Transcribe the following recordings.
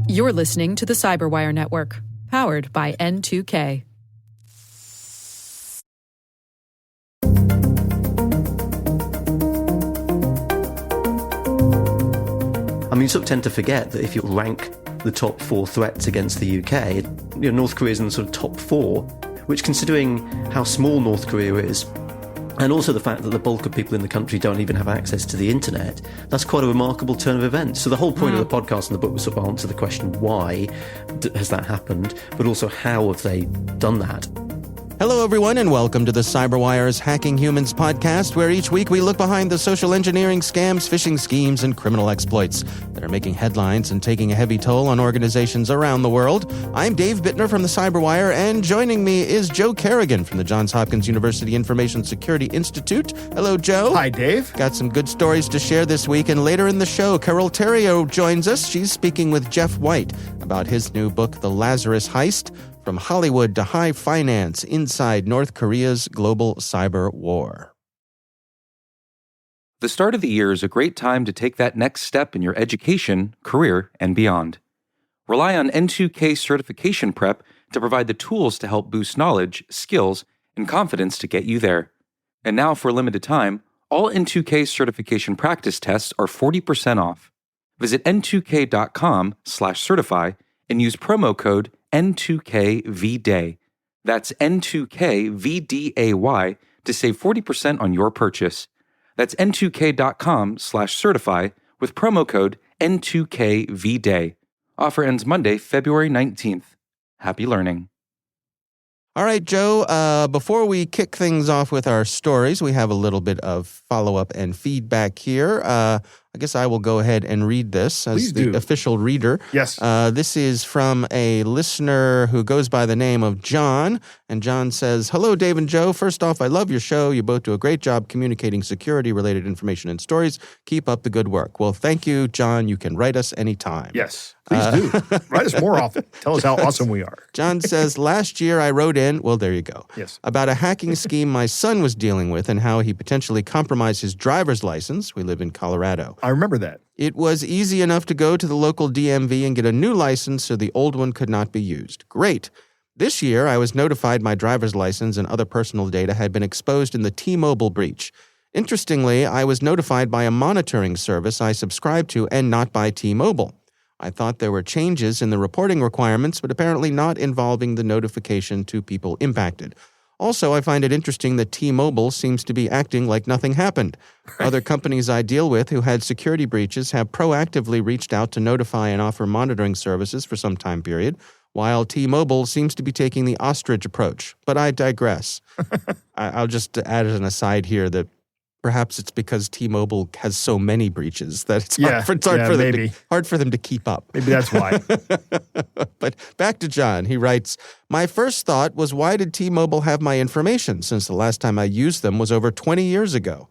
You're listening to the Cyberwire Network, powered by N2K. I mean, you sort of tend to forget that if you rank the top 4 threats against the UK, North Korea is in the sort of top 4, which, considering how small North Korea is, and also the fact that the bulk of people in the country don't even have access to the internet, that's quite a remarkable turn of events. So the whole point of the podcast and the book was sort of answer the question, why has that happened, but also how have they done that? Hello, everyone, and welcome to the Cyberwire's Hacking Humans podcast, where each week we look behind the social engineering scams, phishing schemes, and criminal exploits that are making headlines and taking a heavy toll on organizations around the world. I'm Dave Bittner from the Cyberwire, and joining me is Joe Carrigan from the Johns Hopkins University Information Security Institute. Hello, Joe. Hi, Dave. Got some good stories to share this week, and later in the show, Carol Theriault joins us. She's speaking with Jeff White about his new book, The Lazarus Heist: From Hollywood to High Finance, Inside North Korea's Global Cyber War. The start of the year is a great time to take that next step in your education, career, and beyond. Rely on N2K Certification Prep to provide the tools to help boost knowledge, skills, and confidence to get you there. And now, for a limited time, all N2K certification practice tests are 40% off. Visit n2k.com/certify and use promo code N2KVDAY. That's N2KVDAY to save 40% on your purchase. That's N2K.com/certify with promo code N2KVDAY. Offer ends Monday, February 19th. Happy learning. All right, Joe, before we kick things off with our stories, we have a little bit of follow-up and feedback here. I guess I will go ahead and read this as the official reader. Yes. This is from a listener who goes by the name of John. And John says, "Hello, Dave and Joe. First off, I love your show. You both do a great job communicating security-related information and stories. Keep up the good work." Well, thank you, John. You can write us anytime. Yes, please do. Write us more often. Tell us how awesome we are. John says, "Last year I wrote in," well, there you go, yes, "about a hacking scheme my son was dealing with and how he potentially compromised his driver's license." We live in Colorado. I remember that. "It was easy enough to go to the local DMV and get a new license so the old one could not be used. Great. This year, I was notified my driver's license and other personal data had been exposed in the T-Mobile breach. Interestingly, I was notified by a monitoring service I subscribed to and not by T-Mobile. I thought there were changes in the reporting requirements, but apparently not involving the notification to people impacted. Also, I find it interesting that T-Mobile seems to be acting like nothing happened. Other companies I deal with who had security breaches have proactively reached out to notify and offer monitoring services for some time period, while T-Mobile seems to be taking the ostrich approach. But I digress. I'll just add as an aside here that perhaps it's because T-Mobile has so many breaches that it's hard for them to keep up. Maybe that's why. But back to John. He writes, "My first thought was, why did T-Mobile have my information since the last time I used them was over 20 years ago?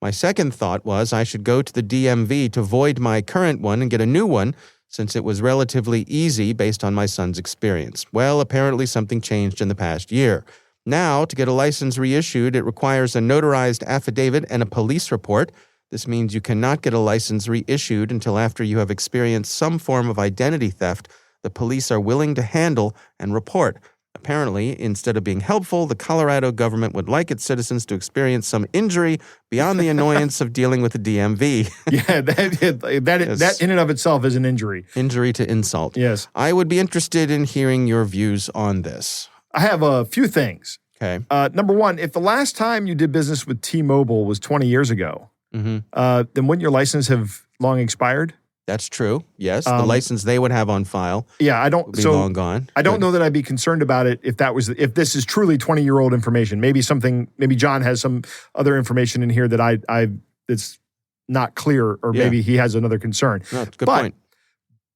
My second thought was I should go to the DMV to void my current one and get a new one, since it was relatively easy based on my son's experience. Well, apparently something changed in the past year. Now, to get a license reissued, it requires a notarized affidavit and a police report. This means you cannot get a license reissued until after you have experienced some form of identity theft the police are willing to handle and report. Apparently, instead of being helpful, the Colorado government would like its citizens to experience some injury beyond the annoyance of dealing with the DMV. Yeah, that in and of itself is an injury. Injury to insult. Yes. I would be interested in hearing your views on this." I have a few things. Okay. Number one, if the last time you did business with T-Mobile was 20 years ago, then wouldn't your license have long expired? That's true. Yes, the license they would have on file. Yeah, would be long gone. I don't know that I'd be concerned about it if this is truly 20-year-old information. Maybe John has some other information in here that it's not clear, or maybe he has another concern. No, good point.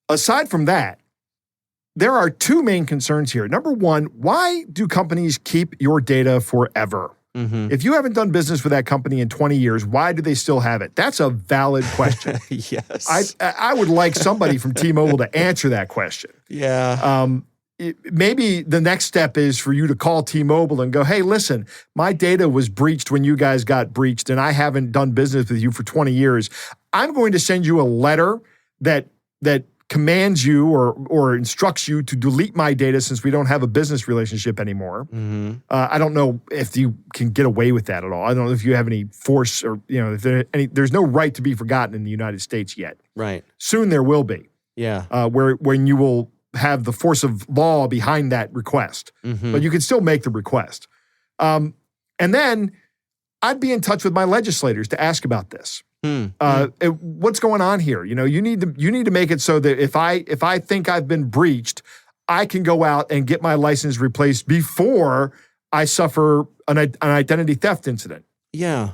Aside from that, there are two main concerns here. Number one, why do companies keep your data forever? If you haven't done business with that company in 20 years, why do they still have it? That's a valid question. Yes. I would like somebody from T-Mobile to answer that question. Yeah. Maybe the next step is for you to call T-Mobile and go, "Hey, listen, my data was breached when you guys got breached, and I haven't done business with you for 20 years. I'm going to send you a letter that that commands you or instructs you to delete my data since we don't have a business relationship anymore. I don't know if you can get away with that at all. I don't know if you have any force or, if there's no right to be forgotten in the United States yet. Right. Soon there will be. Yeah. When you will have the force of law behind that request. But you can still make the request. And then I'd be in touch with my legislators to ask about this. What's going on here? You need to make it so that if I think I've been breached, I can go out and get my license replaced before I suffer an identity theft incident. Yeah.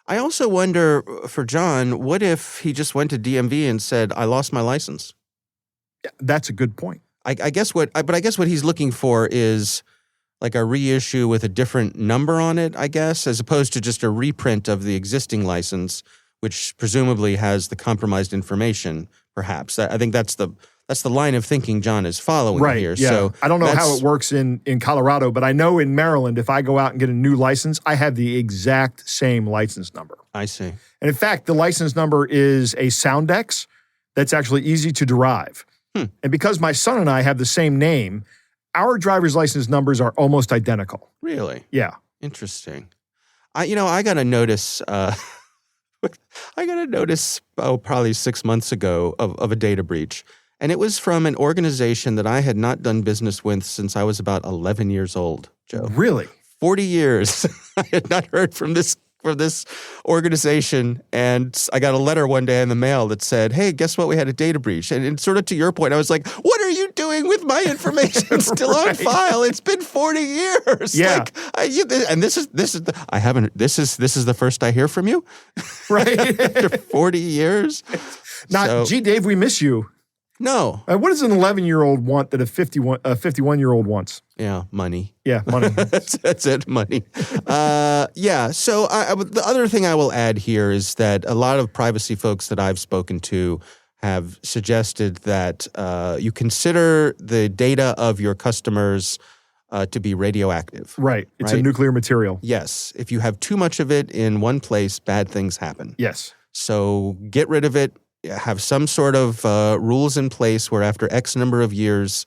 I also wonder for John, what if he just went to DMV and said, "I lost my license"? Yeah, that's a good point. I guess what he's looking for is like a reissue with a different number on it, I guess, as opposed to just a reprint of the existing license, which presumably has the compromised information, perhaps. I think that's the line of thinking John is following here. Yeah. So I don't know how it works in Colorado, but I know in Maryland, if I go out and get a new license, I have the exact same license number. I see. And in fact, the license number is a Soundex that's actually easy to derive. And because my son and I have the same name, our driver's license numbers are almost identical. Really? Yeah. Interesting. I got a notice. Probably 6 months ago of a data breach. And it was from an organization that I had not done business with since I was about 11 years old, Joe. Really? 40 years. I had not heard from this organization. And I got a letter one day in the mail that said, "Hey, guess what? We had a data breach." And sort of to your point, I was like, what are you doing with my information still on file? It's been 40 years. Yeah. This is the first I hear from you. Right. After 40 years. Gee, Dave, we miss you. No. What does an 11-year-old want that a 51-year-old wants? Yeah, money. Yeah, money. That's it, money. Yeah, so the other thing I will add here is that a lot of privacy folks that I've spoken to have suggested that you consider the data of your customers to be radioactive. Right. It's a nuclear material. Yes. If you have too much of it in one place, bad things happen. Yes. So get rid of it. Have some sort of rules in place where after X number of years,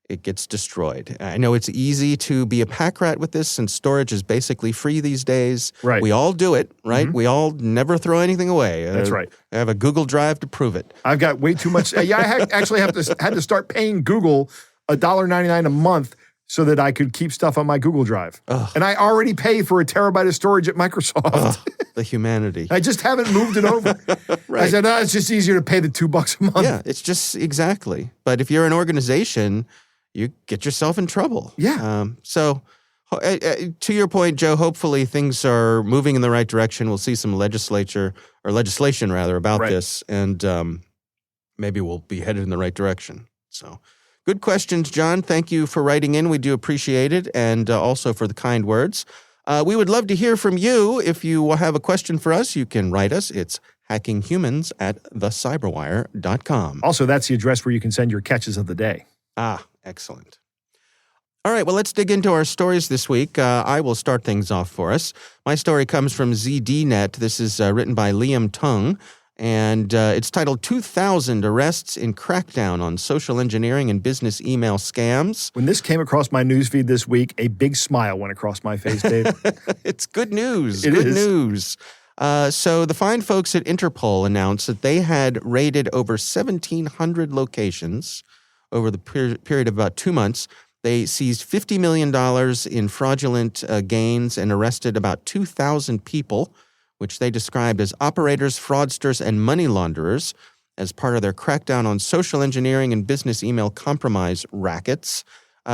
it gets destroyed. I know it's easy to be a pack rat with this since storage is basically free these days. Right. We all do it, right? We all never throw anything away. That's right. I have a Google Drive to prove it. I've got way too much. I actually had to start paying Google $1.99 a month so that I could keep stuff on my Google Drive. Ugh. And I already pay for a terabyte of storage at Microsoft. Ugh, the humanity. I just haven't moved it over. Right. I said, no, it's just easier to pay the $2 a month. Yeah, it's just exactly. But if you're an organization, you get yourself in trouble. Yeah. So to your point, Joe, hopefully things are moving in the right direction. We'll see some legislation about this, and maybe we'll be headed in the right direction. So good questions, John. Thank you for writing in. We do appreciate it, and also for the kind words. We would love to hear from you. If you have a question for us, you can write us. It's hackinghumans@thecyberwire.com. Also, that's the address where you can send your catches of the day. Ah, excellent. All right, well, let's dig into our stories this week. I will start things off for us. My story comes from ZDNet. This is written by Liam Tung, and it's titled 2,000 Arrests in Crackdown on Social Engineering and Business Email Scams. When this came across my newsfeed this week, a big smile went across my face, Dave. It's good news. It good is. news. So the fine folks at Interpol announced that they had raided over 1,700 locations over the period of about 2 months. They seized $50 million in fraudulent gains and arrested about 2,000 people, which they described as operators, fraudsters, and money launderers as part of their crackdown on social engineering and business email compromise rackets.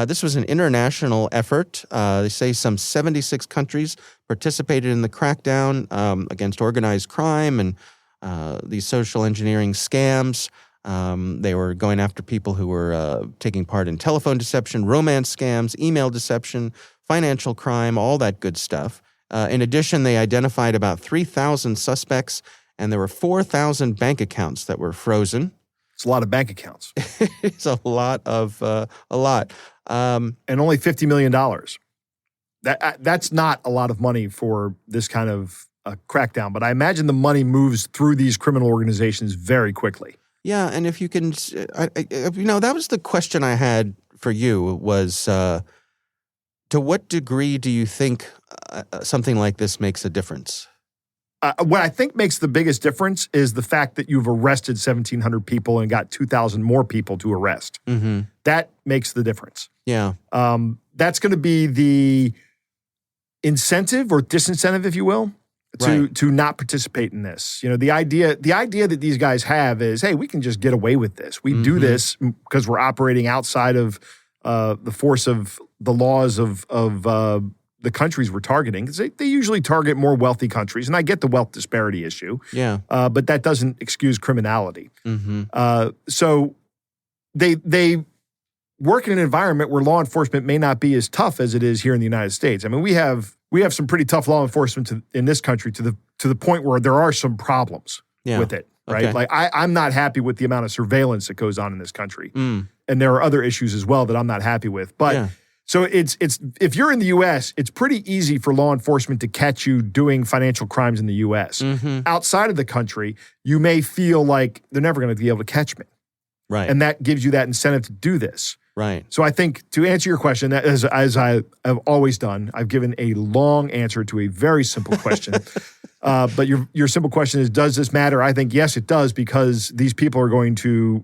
This was an international effort. They say some 76 countries participated in the crackdown against organized crime and these social engineering scams. They were going after people who were taking part in telephone deception, romance scams, email deception, financial crime, all that good stuff. In addition, they identified about 3,000 suspects, and there were 4,000 bank accounts that were frozen. It's a lot of bank accounts. It's a lot. And only $50 million. That's not a lot of money for this kind of crackdown, but I imagine the money moves through these criminal organizations very quickly. Yeah, and if you can, that was the question I had for you was, to what degree do you think something like this makes a difference? What I think makes the biggest difference is the fact that you've arrested 1,700 people and got 2,000 more people to arrest. Mm-hmm. That makes the difference. Yeah. That's going to be the incentive or disincentive, if you will, to not participate in this. The idea that these guys have is, hey, we can just get away with this. We do this because we're operating outside of the force of the laws of the countries we're targeting. Because they usually target more wealthy countries, and I get the wealth disparity issue. Yeah. But that doesn't excuse criminality. Mm-hmm. So they work in an environment where law enforcement may not be as tough as it is here in the United States. I mean, we have some pretty tough law enforcement in this country to the point where there are some problems with it, right? Okay. Like I'm not happy with the amount of surveillance that goes on in this country, and there are other issues as well that I'm not happy with. But so it's if you're in the U.S., it's pretty easy for law enforcement to catch you doing financial crimes in the U.S. Mm-hmm. Outside of the country, you may feel like they're never going to be able to catch me, Right. and that gives you that incentive to do this. Right. So I think to answer your question, as I have always done, I've given a long answer to a very simple question. But your simple question is, does this matter? I think, yes, it does, because these people are going to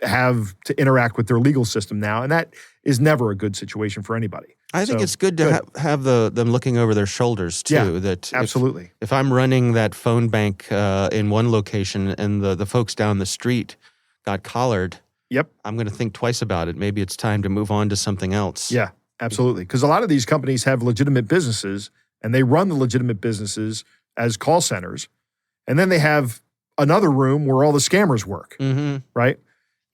have to interact with their legal system now, and that is never a good situation for anybody. I think it's good to have them looking over their shoulders, too. Yeah, that absolutely. If I'm running that phone bank in one location and the folks down the street got collared, I'm going to think twice about it. Maybe it's time to move on to something else. Yeah, absolutely. Because a lot of these companies have legitimate businesses, and they run the legitimate businesses as call centers. And then they have another room where all the scammers work, right?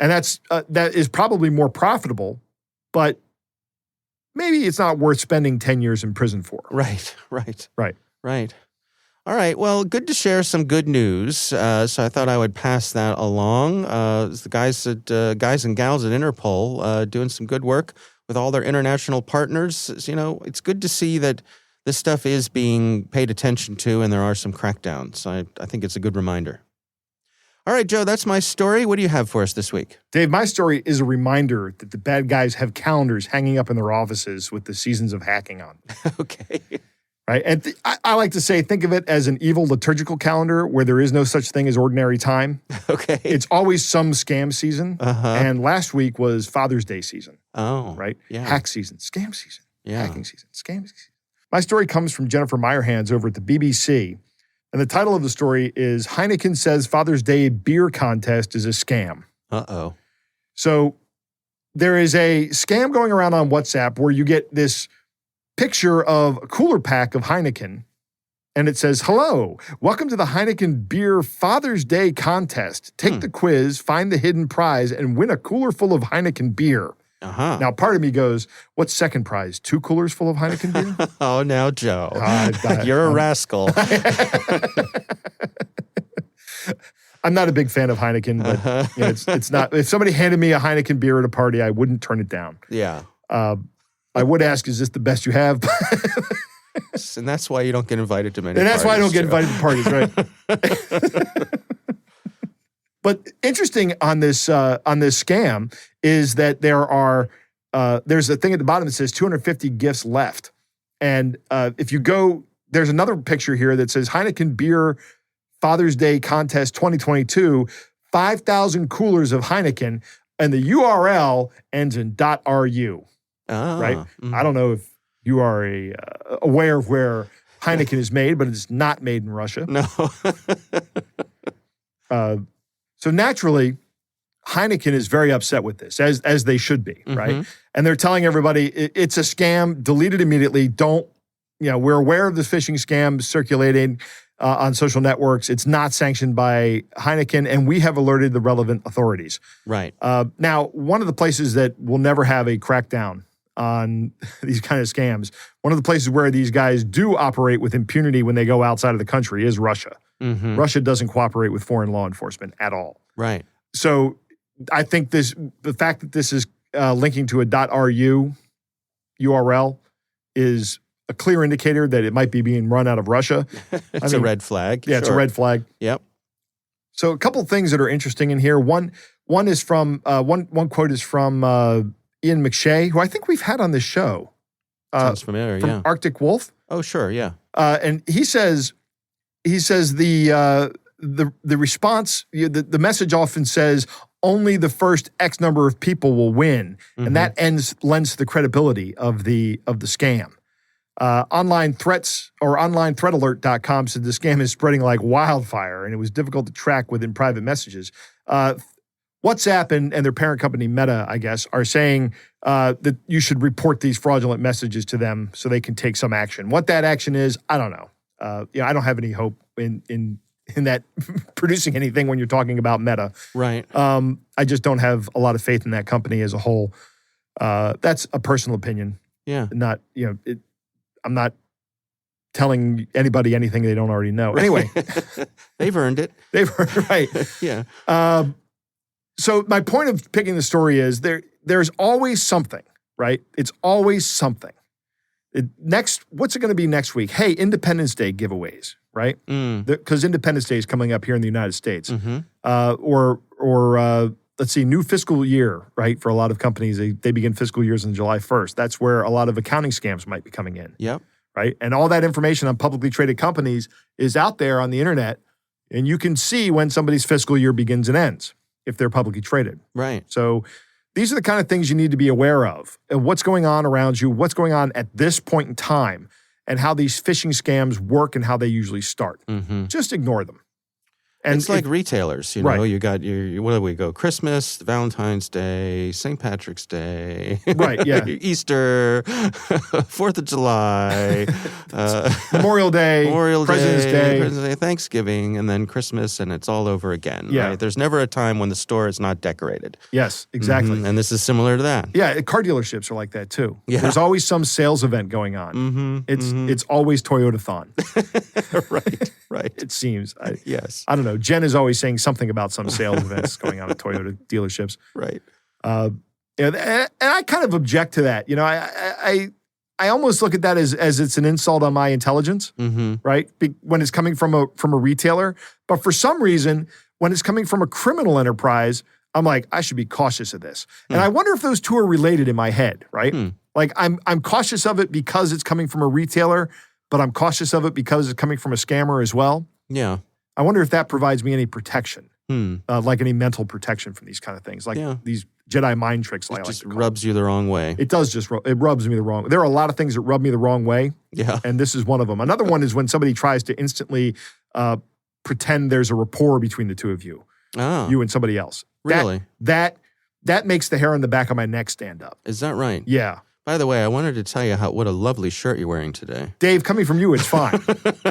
And that is probably more profitable, but maybe it's not worth spending 10 years in prison for. Right. All right. Well, good to share some good news. So I thought I would pass that along. The guys and gals at Interpol doing some good work with all their international partners. It's good to see that this stuff is being paid attention to, and there are some crackdowns. I think it's a good reminder. All right, Joe, that's my story. What do you have for us this week? Dave, my story is a reminder that the bad guys have calendars hanging up in their offices with the seasons of hacking on. Okay. Right. And I like to say, think of it as an evil liturgical calendar where there is no such thing as ordinary time. Okay. It's always some scam season. And last week was Father's Day season. Oh. Right? Yeah. Hack season, scam season, hacking season, scam season. My story comes from Jennifer Meyerhands over at the BBC. And the title of the story is Heineken Says Father's Day Beer Contest is a Scam. Uh-oh. So there is a scam going around on WhatsApp where you get this picture of a cooler pack of Heineken, and it says, hello, welcome to the Heineken Beer Father's Day Contest. Take the quiz, find the hidden prize, and win a cooler full of Heineken beer. Now, part of me goes, what's second prize? 2 coolers full of Heineken beer? Oh, now, Joe. You're a rascal. I'm not a big fan of Heineken, but it's not. If somebody handed me a Heineken beer at a party, I wouldn't turn it down. Yeah. I would ask, is this the best you have? And that's why you don't get invited to many parties. And that's why I don't get Joe. invited to parties, right? But interesting on this scam is that there's a thing at the bottom that says 250 gifts left. And if you go, there's another picture here that says Heineken Beer Father's Day Contest 2022, 5,000 coolers of Heineken, and the URL ends in .ru. Right? I don't know if you are aware of where Heineken is made, but it's not made in Russia. No. So naturally, Heineken is very upset with this, as they should be, right? And they're telling everybody it's a scam. Delete it immediately. We're aware of this phishing scam circulating on social networks. It's not sanctioned by Heineken, and we have alerted the relevant authorities. Right. Now, one of the places that will never have a crackdown on these kind of scams, one of the places where these guys do operate with impunity when they go outside of the country is Russia. Russia doesn't cooperate with foreign law enforcement at all. Right. So I think the fact that this is linking to a .ru URL is a clear indicator that it might be being run out of Russia. It's a red flag. Yeah, It's a red flag. Yep. So a couple of things that are interesting in here. One is from one quote is from Ian McShay, who I think we've had on this show. Sounds familiar, from yeah. Arctic Wolf. Oh, sure, yeah. And he says the response, the message often says only the first X number of people will win, and that lends to the credibility of the scam. Online threats or onlinethreatalert.com said the scam is spreading like wildfire, and it was difficult to track within private messages. WhatsApp and their parent company Meta, I guess, are saying that you should report these fraudulent messages to them so they can take some action. What that action is, I don't know. I don't have any hope in that producing anything when you're talking about Meta. Right. I just don't have a lot of faith in that company as a whole. That's a personal opinion. Yeah. Not, I'm not telling anybody anything they don't already know. Anyway. They've earned it. Right. Yeah. So my point of picking the story is there's always something, right? It's always something. What's it going to be next week? Hey, Independence Day giveaways, right? Because Independence Day is coming up here in the United States. Or let's see, new fiscal year, right? For a lot of companies, they begin fiscal years on July 1st. That's where a lot of accounting scams might be coming in. Yep. Right? And all that information on publicly traded companies is out there on the internet, and you can see when somebody's fiscal year begins and ends if they're publicly traded. Right. So these are the kind of things you need to be aware of. What's going on around you, what's going on at this point in time, and how these phishing scams work and how they usually start. Just ignore them. And it's like retailers, right. You got your what do we go? Christmas, Valentine's Day, St. Patrick's Day, right? Yeah, Easter, 4th of July, Memorial Day, President's Day, Thanksgiving, and then Christmas, and it's all over again. Yeah, right? There's never a time when the store is not decorated. Yes, exactly. And this is similar to that. Yeah, car dealerships are like that too. Yeah. There's always some sales event going on. It's always Toyota-thon. Right. It seems. Yes. I don't know. Jen is always saying something about some sales events going on at Toyota dealerships. Right. And I kind of object to that. I almost look at that as it's an insult on my intelligence, right? When it's coming from a retailer. But for some reason, when it's coming from a criminal enterprise, I'm like, I should be cautious of this. And I wonder if those two are related in my head, right? Like I'm cautious of it because it's coming from a retailer, but I'm cautious of it because it's coming from a scammer as well. Yeah. I wonder if that provides me any protection, like any mental protection from these kind of things, like these Jedi mind tricks. It just rubs you the wrong way. It does it rubs me the wrong way. There are a lot of things that rub me the wrong way. Yeah. And this is one of them. Another one is when somebody tries to instantly pretend there's a rapport between the two of you, you and somebody else. Really? That makes the hair on the back of my neck stand up. Is that right? Yeah. By the way, I wanted to tell you what a lovely shirt you're wearing today. Dave, coming from you, it's fine.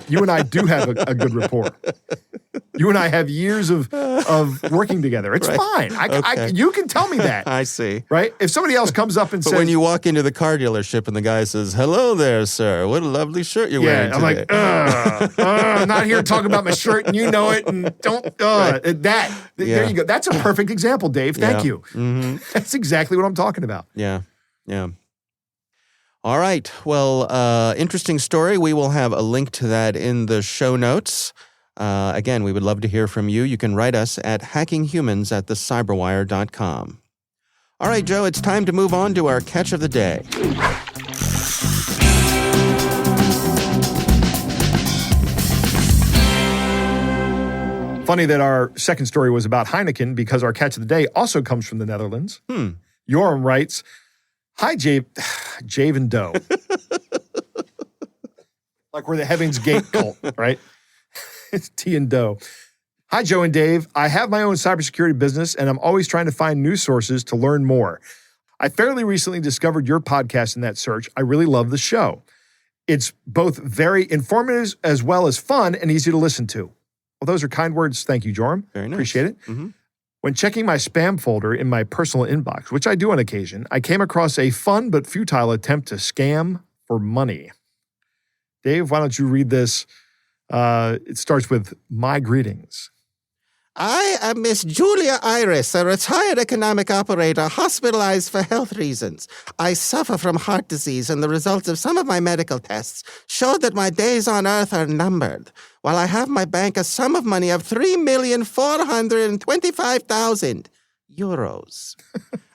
You and I do have a good rapport. You and I have years of working together. It's fine. You can tell me that. I see. Right? If somebody else comes up and says... But when you walk into the car dealership and the guy says, "Hello there, sir. What a lovely shirt you're wearing today." I'm like, I'm not here to talk about my shirt, and you know it, and don't... There you go. That's a perfect example, Dave. Thank you. That's exactly what I'm talking about. Yeah. All right. Well, interesting story. We will have a link to that in the show notes. Again, we would love to hear from you. You can write us at hackinghumans@thecyberwire.com. All right, Joe, it's time to move on to our catch of the day. Funny that our second story was about Heineken because our catch of the day also comes from the Netherlands. Joram writes, "Hi, Jave and Doe." Like we're the Heaven's Gate cult, right? It's T and Doe. "Hi, Joe and Dave. I have my own cybersecurity business, and I'm always trying to find news sources to learn more. I fairly recently discovered your podcast in that search. I really love the show. It's both very informative as well as fun and easy to listen to." Well, those are kind words. Thank you, Joram. Very nice. Appreciate it. "When checking my spam folder in my personal inbox, which I do on occasion, I came across a fun but futile attempt to scam for money." Dave, why don't you read this? It starts with, "My greetings. I am Miss Julia Iris, a retired economic operator hospitalized for health reasons. I suffer from heart disease, and the results of some of my medical tests showed that my days on Earth are numbered. while I have in my bank a sum of money of 3,425,000 euros.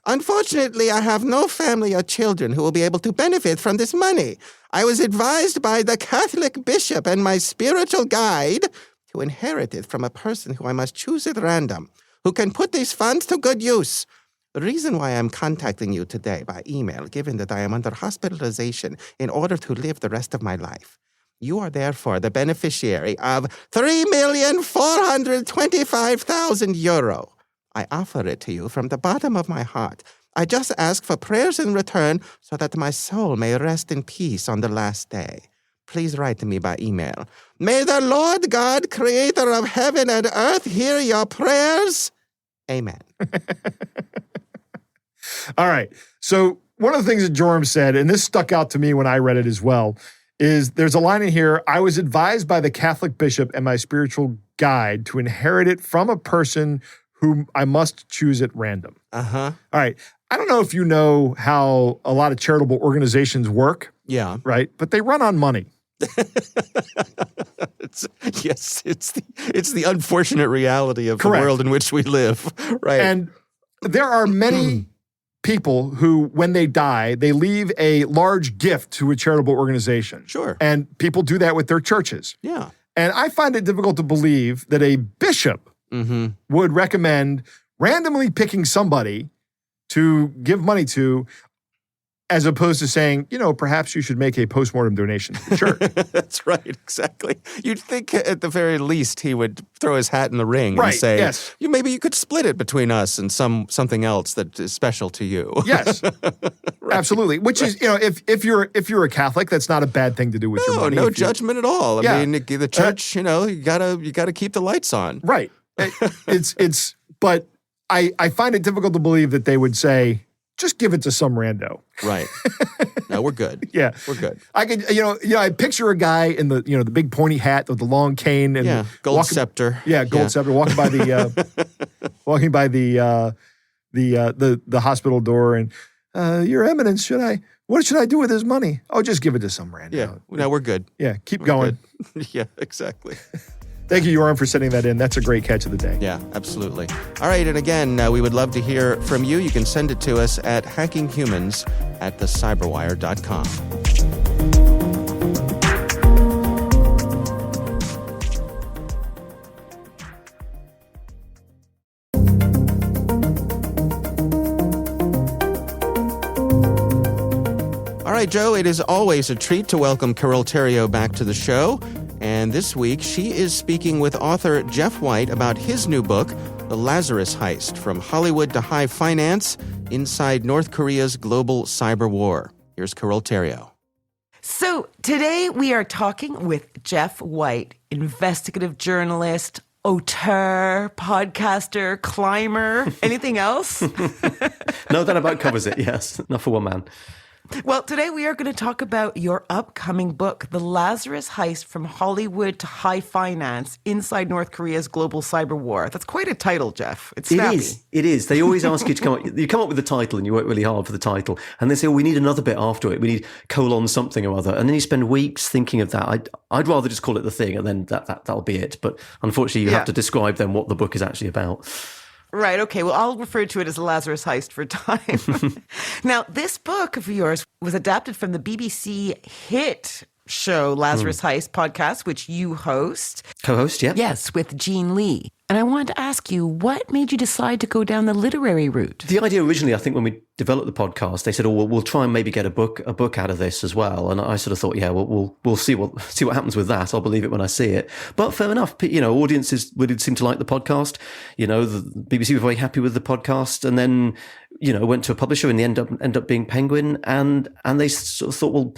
Unfortunately, I have no family or children who will be able to benefit from this money. I was advised by the Catholic bishop and my spiritual guide to inherit it from a person who I must choose at random, who can put these funds to good use. The reason why I'm contacting you today by email, given that I am under hospitalization in order to live the rest of my life, you are therefore the beneficiary of 3,425,000 euro. I offer it to you from the bottom of my heart. I just ask for prayers in return so that my soul may rest in peace on the last day. Please write to me by email. May the Lord God, creator of heaven and earth, hear your prayers. Amen. All right. So one of the things that Joram said, and this stuck out to me when I read it as well, is there's a line in here, I was advised by the Catholic bishop and my spiritual guide to inherit it from a person whom I must choose at random. Uh-huh. All right. I don't know if you know how a lot of charitable organizations work. Yeah. Right? But they run on money. It's the unfortunate reality of Correct. the world in which we live. Right. And there are many people who, when they die, they leave a large gift to a charitable organization. Sure. And people do that with their churches. Yeah. And I find it difficult to believe that a bishop would recommend randomly picking somebody to give money to, as opposed to saying, perhaps you should make a postmortem donation to the church. That's right, exactly. You'd think at the very least he would throw his hat in the ring Right, and say, yes. Maybe you could split it between us and something else that is special to you. Yes, absolutely. Which is, if you're a Catholic, that's not a bad thing to do with your money. No judgment at all. I Yeah. mean, the church, you gotta keep the lights on. Right. But I find it difficult to believe that they would say, just give it to some rando. Right. No, we're good. Yeah. We're good. I could, I picture a guy in the, the big pointy hat with the long cane and gold scepter. Yeah, gold scepter, walking by the the hospital door, and Your Eminence, what should I do with this money? Oh, just give it to some rando. Yeah. No, we're good. Yeah, keep going. Yeah, exactly. Thank you, Joram, for sending that in. That's a great catch of the day. Yeah, absolutely. All right, and again, we would love to hear from you. You can send it to us at hackinghumans@thecyberwire.com. All right, Joe, it is always a treat to welcome Carol Theriault back to the show. And this week, she is speaking with author Jeff White about his new book, The Lazarus Heist, From Hollywood to High Finance, Inside North Korea's Global Cyber War. Here's Carol Theriault. So today we are talking with Jeff White, investigative journalist, auteur, podcaster, climber, anything else? No, that about covers it, yes. Not for one man. Well, today we are going to talk about your upcoming book, The Lazarus Heist, From Hollywood to High Finance, Inside North Korea's Global Cyber War. That's quite a title, Jeff. It's snappy. It is. They always ask you to come up. You come up with the title and you work really hard for the title. And they say, we need another bit after it. We need colon something or other. And then you spend weeks thinking of that. I'd rather just call it The Thing and then that'll be it. But unfortunately, you have to describe then what the book is actually about. Right. Okay. Well, I'll refer to it as Lazarus Heist for time. Now, this book of yours was adapted from the BBC hit show Lazarus Heist podcast, which you host. Co-host, yeah. Yes, with Gene Lee. And I wanted to ask you, what made you decide to go down the literary route? The idea originally, I think, when we developed the podcast, they said, "Oh, we'll try and maybe get a book out of this as well." And I sort of thought, yeah, we'll see what happens with that. I'll believe it when I see it. But fair enough, audiences would seem to like the podcast. The BBC were very happy with the podcast, and then went to a publisher, and they end up being Penguin, and they sort of thought, well,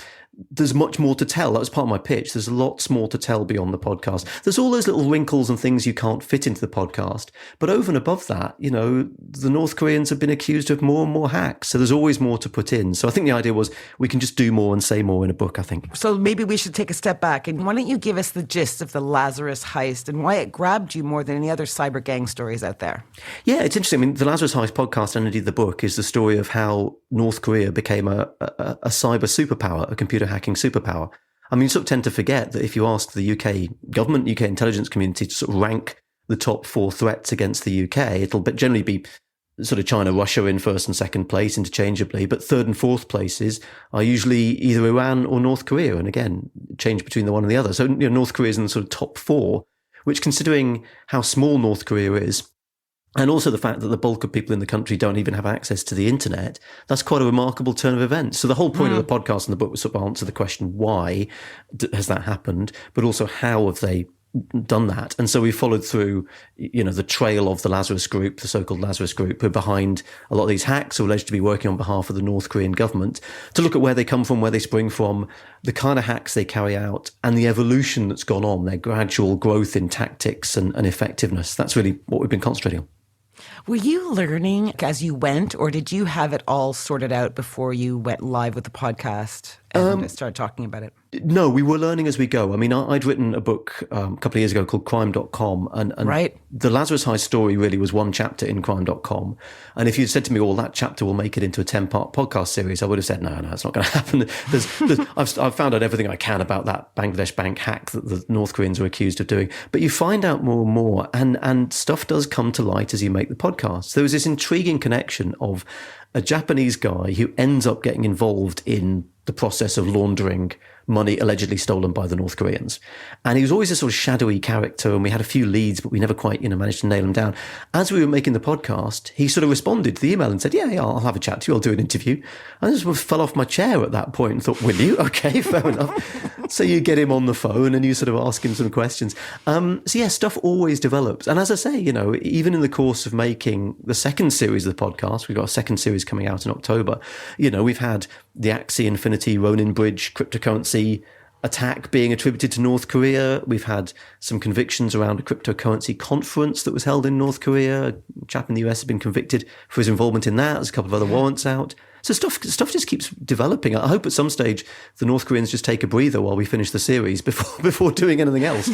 there's much more to tell. That was part of my pitch. There's lots more to tell beyond the podcast. There's all those little wrinkles and things you can't fit into the podcast. But over and above that, the North Koreans have been accused of more and more hacks. So there's always more to put in. So I think the idea was we can just do more and say more in a book, I think. So maybe we should take a step back. And why don't you give us the gist of the Lazarus Heist and why it grabbed you more than any other cyber gang stories out there? Yeah, it's interesting. I mean, the Lazarus Heist podcast and indeed the book is the story of how North Korea became a cyber superpower, a computer hacking superpower. I mean, you sort of tend to forget that if you ask the UK government, UK intelligence community to sort of rank the top 4 threats against the UK, it'll generally be sort of China, Russia in first and second place interchangeably, but third and fourth places are usually either Iran or North Korea. And again, change between the one and the other. So North Korea is in the sort of top 4, which, considering how small North Korea is, and also the fact that the bulk of people in the country don't even have access to the internet, that's quite a remarkable turn of events. So the whole point of the podcast and the book was sort of answer the question, why has that happened? But also, how have they done that? And so we followed through, the trail of the Lazarus Group, the so-called Lazarus Group, who are behind a lot of these hacks, or alleged to be working on behalf of the North Korean government, to look at where they come from, where they spring from, the kind of hacks they carry out, and the evolution that's gone on, their gradual growth in tactics and effectiveness. That's really what we've been concentrating on. Were you learning as you went, or did you have it all sorted out before you went live with the podcast and started talking about it? No, we were learning as we go. I mean, I'd written a book a couple of years ago called Crime.com, and right. The Lazarus Heist story really was one chapter in Crime.com. And if you'd said to me, well, that chapter will make it into a 10-part podcast series, I would have said, no, it's not going to happen. I've found out everything I can about that Bangladesh bank hack that the North Koreans are accused of doing. But you find out more and more, and stuff does come to light as you make the podcast. There was this intriguing connection of a Japanese guy who ends up getting involved in the process of laundering money allegedly stolen by the North Koreans. And he was always a sort of shadowy character, and we had a few leads, but we never quite, managed to nail him down. As we were making the podcast, he sort of responded to the email and said, yeah, I'll have a chat to you. I'll do an interview. I just sort of fell off my chair at that point and thought, will you? Okay, fair enough. So you get him on the phone and you sort of ask him some questions. Stuff always develops. And as I say, even in the course of making the second series of the podcast, we've got a second series coming out in October, we've had the Axie Infinity Ronin Bridge cryptocurrency attack being attributed to North Korea. We've had some convictions around a cryptocurrency conference that was held in North Korea. A chap in the US has been convicted for his involvement in that. There's a couple of other warrants out. So stuff just keeps developing. I hope at some stage the North Koreans just take a breather while we finish the series before doing anything else.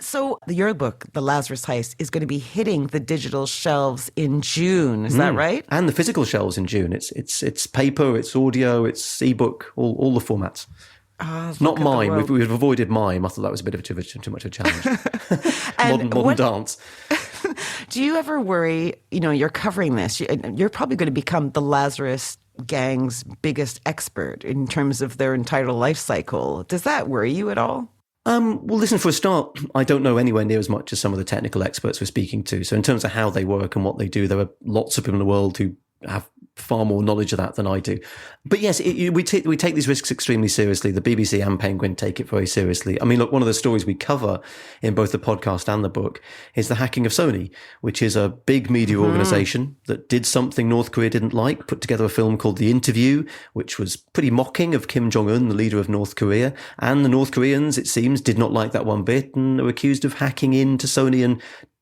So your book, The Lazarus Heist, is going to be hitting the digital shelves in June. Is that right? And the physical shelves in June. It's paper, it's audio, it's ebook, all the formats. Not mime. We've avoided mime. I thought that was a bit of too much of a challenge. modern dance. Do you ever worry, you're covering this, you're probably going to become the Lazarus gang's biggest expert in terms of their entire life cycle. Does that worry you at all? Well, listen, for a start, I don't know anywhere near as much as some of the technical experts we're speaking to. So in terms of how they work and what they do, there are lots of people in the world who have far more knowledge of that than I do. But yes, we take these risks extremely seriously. The BBC and Penguin take it very seriously. I mean, look, one of the stories we cover in both the podcast and the book is the hacking of Sony, which is a big media organization that did something North Korea didn't like, put together a film called The Interview, which was pretty mocking of Kim Jong-un, the leader of North Korea. And the North Koreans, it seems, did not like that one bit and are accused of hacking into Sony and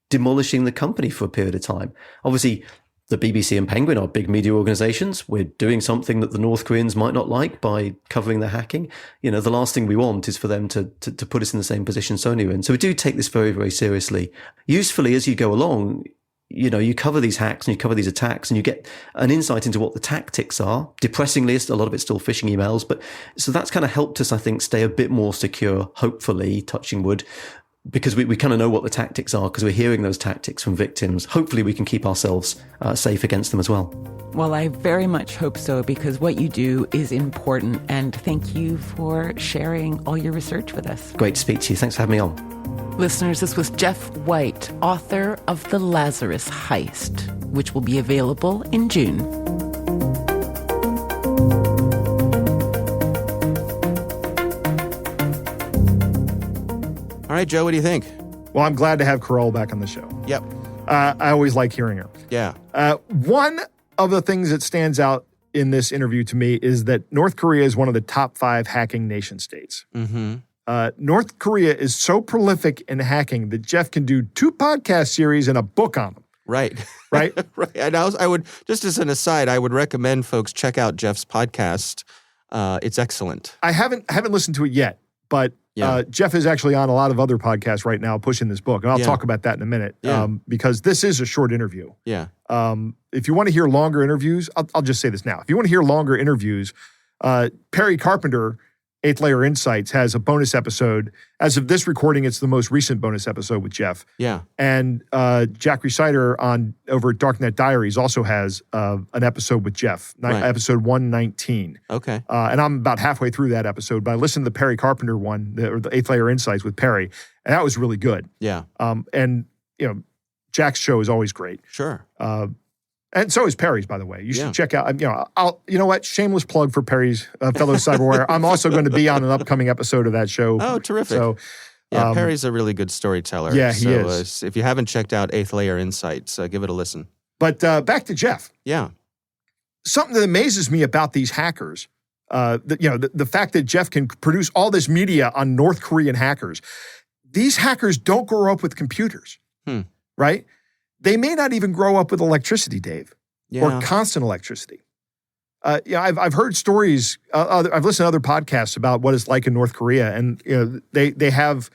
demolishing the company for a period of time. Obviously, the BBC and Penguin are big media organizations. We're doing something that the North Koreans might not like by covering their hacking. The last thing we want is for them to put us in the same position Sony are in. So we do take this very, very seriously. Usefully, as you go along, you cover these hacks and you cover these attacks and you get an insight into what the tactics are. Depressingly, a lot of it's still phishing emails. But so that's kind of helped us, I think, stay a bit more secure, hopefully, touching wood, because we kind of know what the tactics are because we're hearing those tactics from victims. Hopefully we can keep ourselves safe against them as well. Well, I very much hope so, because what you do is important. And thank you for sharing all your research with us. Great to speak to you. Thanks for having me on. Listeners, this was Jeff White, author of The Lazarus Heist, which will be available in June. All right, Joe, what do you think? Well, I'm glad to have Carole back on the show. Yep. I always like hearing her. Yeah. One of the things that stands out in this interview to me is that North Korea is one of the top 5 hacking nation states. Mm-hmm. North Korea is so prolific in hacking that Jeff can do 2 podcast series and a book on them. Right. Right? Right. And I would, just as an aside, I would recommend folks check out Jeff's podcast. It's excellent. I haven't listened to it yet, but Jeff is actually on a lot of other podcasts right now pushing this book. And I'll talk about that in a minute because this is a short interview. Yeah. If you want to hear longer interviews, I'll just say this now. If you want to hear longer interviews, Perry Carpenter Eighth Layer Insights has a bonus episode. As of this recording, it's the most recent bonus episode with Jeff. Yeah. And Jack Rhysider over at Darknet Diaries also has an episode with Jeff, episode 119. Okay. And I'm about halfway through that episode, but I listened to the Perry Carpenter one, the Eighth Layer Insights with Perry, and that was really good. Yeah. And, Jack's show is always great. Sure. And so is Perry's, by the way. You should check out, you know what? Shameless plug for Perry's fellow Cyberwire. I'm also going to be on an upcoming episode of that show. Oh, terrific. So, yeah, Perry's a really good storyteller. Yeah, he is. If you haven't checked out Eighth Layer Insights, give it a listen. But back to Jeff. Yeah. Something that amazes me about these hackers, the fact that Jeff can produce all this media on North Korean hackers. These hackers don't grow up with computers, right? They may not even grow up with electricity, Dave, or constant electricity. I've heard stories. I've listened to other podcasts about what it's like in North Korea, and they have.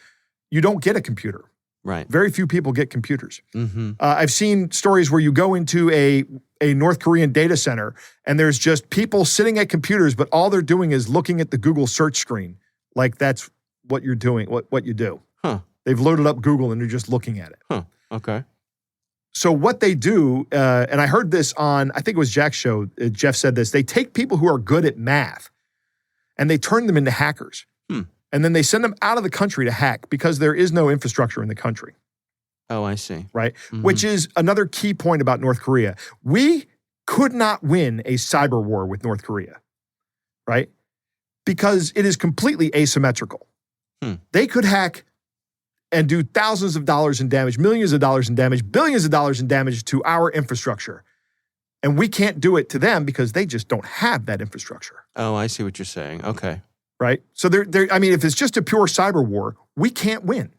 You don't get a computer. Right. Very few people get computers. Mm-hmm. I've seen stories where you go into a North Korean data center, and there's just people sitting at computers, but all they're doing is looking at the Google search screen, like that's what you're doing. What you do. Huh. They've loaded up Google and they're just looking at it. Huh. Okay. So what they do, and I heard this on, I think it was Jack's show, Jeff said this, they take people who are good at math and they turn them into hackers. And then they send them out of the country to hack because there is no infrastructure in the country. Oh, I see. Right? Mm-hmm. Which is another key point about North Korea. We could not win a cyber war with North Korea, right? Because it is completely asymmetrical. They could hack and do thousands of dollars in damage, millions of dollars in damage, billions of dollars in damage to our infrastructure. And we can't do it to them because they just don't have that infrastructure. Oh, I see what you're saying. Okay. Right? So if it's just a pure cyber war, we can't win.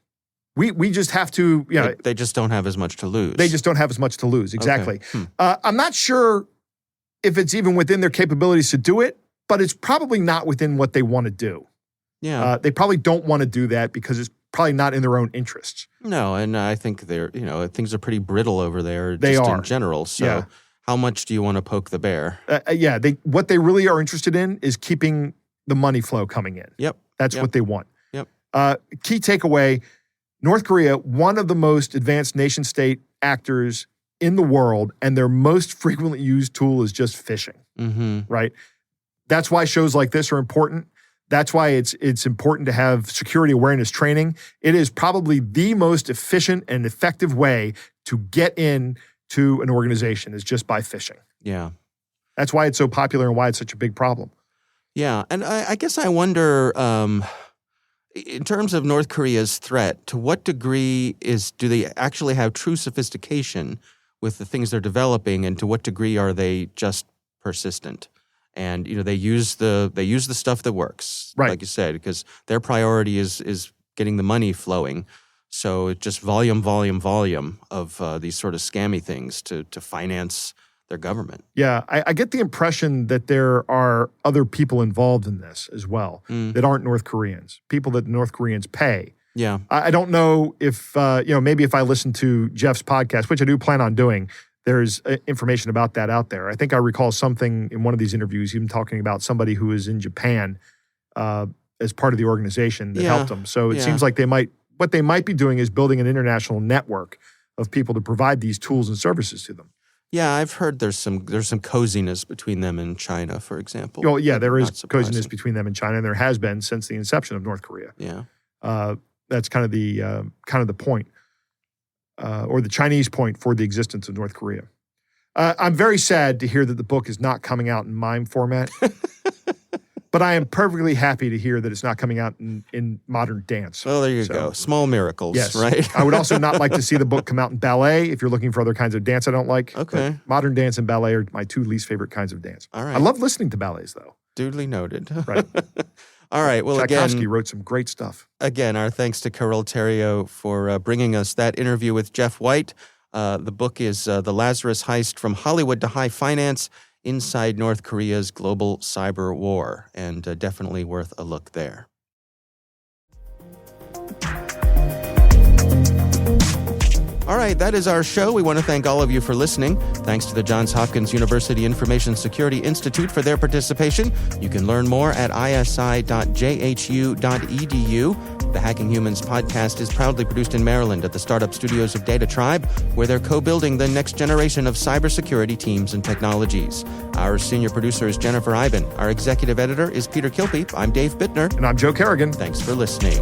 We just have to, They just don't have as much to lose. They just don't have as much to lose. Exactly. Okay. I'm not sure if it's even within their capabilities to do it, but it's probably not within what they want to do. Yeah. They probably don't want to do that because it's probably not in their own interests. No, and I think things are pretty brittle over there They just are. in general. So how much do you want to poke the bear? What they really are interested in is keeping the money flow coming in. Yep. That's what they want. Yep. Key takeaway, North Korea, one of the most advanced nation state actors in the world, and their most frequently used tool is just phishing, right? That's why shows like this are important. That's why it's important to have security awareness training. It is probably the most efficient and effective way to get in to an organization is just by phishing. Yeah. That's why it's so popular and why it's such a big problem. Yeah, and I guess I wonder, in terms of North Korea's threat, to what degree do they actually have true sophistication with the things they're developing, and to what degree are they just persistent? And they use the stuff that works, right, like you said, because their priority is getting the money flowing. So it's just volume of these sort of scammy things to finance their government. Yeah, I get the impression that there are other people involved in this as well that aren't North Koreans, people that North Koreans pay. Yeah. I don't know if, maybe if I listen to Jeff's podcast, which I do plan on doing, there's information about that out there. I think I recall something in one of these interviews, even talking about somebody who was in Japan as part of the organization that helped them. So it seems like what they might be doing is building an international network of people to provide these tools and services to them. Yeah, I've heard there's some coziness between them and China, for example. Well, yeah, there is coziness between them and China, and there has been since the inception of North Korea. Yeah, that's kind of the point, or the Chinese point for the existence of North Korea. I'm very sad to hear that the book is not coming out in mime format, but I am perfectly happy to hear that it's not coming out in modern dance. Well, there you go. Small miracles, yes. Right? I would also not like to see the book come out in ballet if you're looking for other kinds of dance I don't like. Okay. But modern dance and ballet are my two least favorite kinds of dance. All right. I love listening to ballets, though. Duly noted. Right. All right. Well, Tchaikovsky wrote some great stuff. Again, our thanks to Carole Theriault for bringing us that interview with Jeff White. The book is The Lazarus Heist from Hollywood to High Finance, Inside North Korea's Global Cyber War, and definitely worth a look there. All right, that is our show. We want to thank all of you for listening. Thanks to the Johns Hopkins University Information Security Institute for their participation. You can learn more at isi.jhu.edu. The Hacking Humans podcast is proudly produced in Maryland at the startup studios of Data Tribe, where they're co-building the next generation of cybersecurity teams and technologies. Our senior producer is Jennifer Iben. Our executive editor is Peter Kilpe. I'm Dave Bittner. And I'm Joe Kerrigan. Thanks for listening.